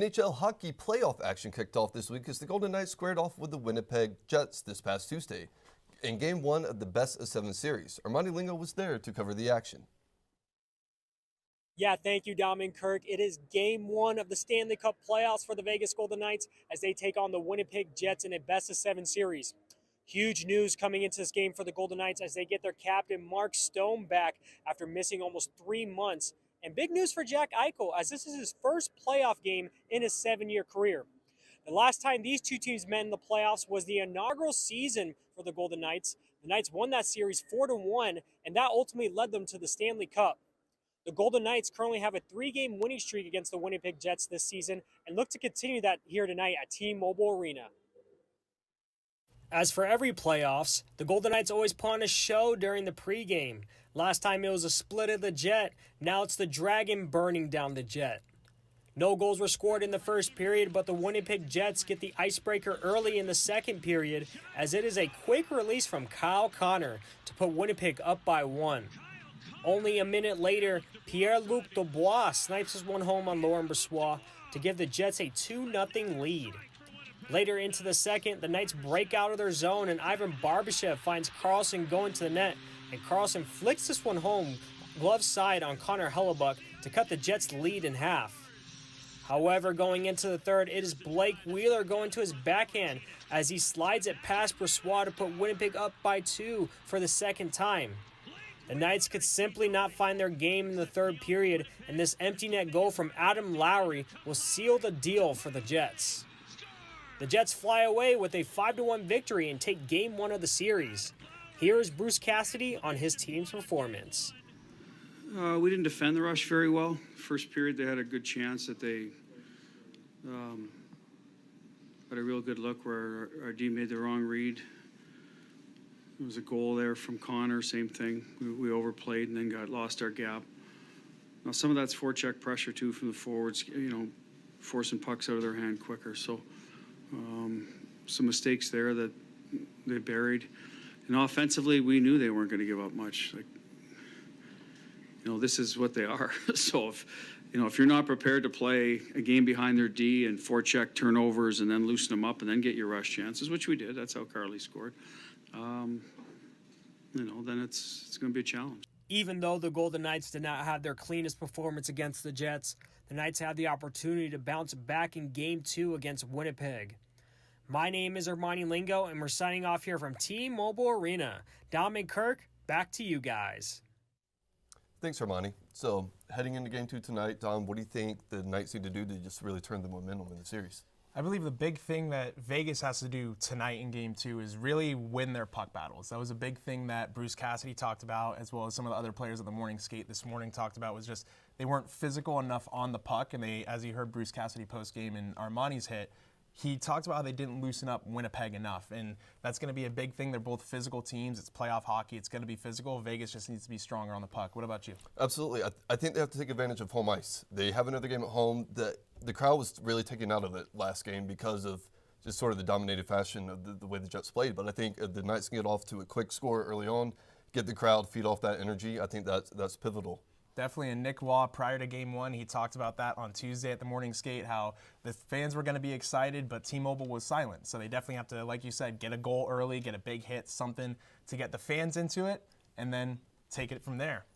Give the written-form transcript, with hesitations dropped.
NHL hockey playoff action kicked off this week as the Golden Knights squared off with the Winnipeg Jets this past Tuesday in Game 1 of the best-of-7 series. Armani Lingo was there to cover the action. Yeah, thank you, Dom and Kirk. It is Game 1 of the Stanley Cup playoffs for the Vegas Golden Knights as they take on the Winnipeg Jets in a best-of-7 series. Huge news coming into this game for the Golden Knights as they get their captain Mark Stone back after missing almost 3 months. And big news for Jack Eichel as this is his first playoff game in his 7-year career. The last time these two teams met in the playoffs was the inaugural season for the Golden Knights. The Knights won that series 4-1, and that ultimately led them to the Stanley Cup. The Golden Knights currently have a 3-game winning streak against the Winnipeg Jets this season and look to continue that here tonight at T-Mobile Arena. As for every playoffs, the Golden Knights always put on a show during the pregame. Last time it was a split of the Jet, now it's the Dragon burning down the Jet. No goals were scored in the first period, but the Winnipeg Jets get the icebreaker early in the second period as it is a quick release from Kyle Connor to put Winnipeg up by 1. Only a minute later, Pierre-Luc Dubois snipes his one home on Laurent Brossoit to give the Jets a 2-0 lead. Later into the second, the Knights break out of their zone and Ivan Barbashev finds Carlson going to the net, and Carlson flicks this one home glove side on Connor Hellebuck to cut the Jets' lead in half. However, going into the third, it is Blake Wheeler going to his backhand as he slides it past Brossoit to put Winnipeg up by 2 for the second time. The Knights could simply not find their game in the third period, and this empty net goal from Adam Lowry will seal the deal for the Jets. The Jets fly away with a 5-1 victory and take Game 1 of the series. Here is Bruce Cassidy on his team's performance. We didn't defend the rush very well. First period, they had a good chance that they had a real good look where our D made the wrong read. There was a goal there from Connor, same thing. We overplayed and then lost our gap. Now, some of that's forecheck pressure, too, from the forwards, forcing pucks out of their hand quicker. So some mistakes there that they buried. And offensively, we knew they weren't going to give up much. This is what they are. So if you're not prepared to play a game behind their D and forecheck turnovers and then loosen them up and then get your rush chances, which we did. That's how Carly scored. Then it's going to be a challenge. Even though the Golden Knights did not have their cleanest performance against the Jets, the Knights had the opportunity to bounce back in Game 2 against Winnipeg. My name is Armani Lingo, and we're signing off here from T-Mobile Arena. Dom and Kirk, back to you guys. Thanks, Armani. So, heading into Game 2 tonight, Dom, what do you think the Knights need to do to just really turn the momentum in the series? I believe the big thing that Vegas has to do tonight in Game 2 is really win their puck battles. That was a big thing that Bruce Cassidy talked about, as well as some of the other players at the morning skate this morning talked about, was just they weren't physical enough on the puck, and they, as you heard Bruce Cassidy post-game in Armani's hit, he talked about how they didn't loosen up Winnipeg enough, and that's going to be a big thing. They're both physical teams. It's playoff hockey. It's going to be physical. Vegas just needs to be stronger on the puck. What about you? Absolutely. I think they have to take advantage of home ice. They have another game at home. The crowd was really taken out of it last game because of just sort of the dominated fashion of the way the Jets played. But I think if the Knights can get off to a quick score early on, get the crowd, feed off that energy, I think that's pivotal. Definitely, and Nick Waugh, prior to Game 1, he talked about that on Tuesday at the morning skate, how the fans were going to be excited, but T-Mobile was silent. So they definitely have to, like you said, get a goal early, get a big hit, something to get the fans into it, and then take it from there.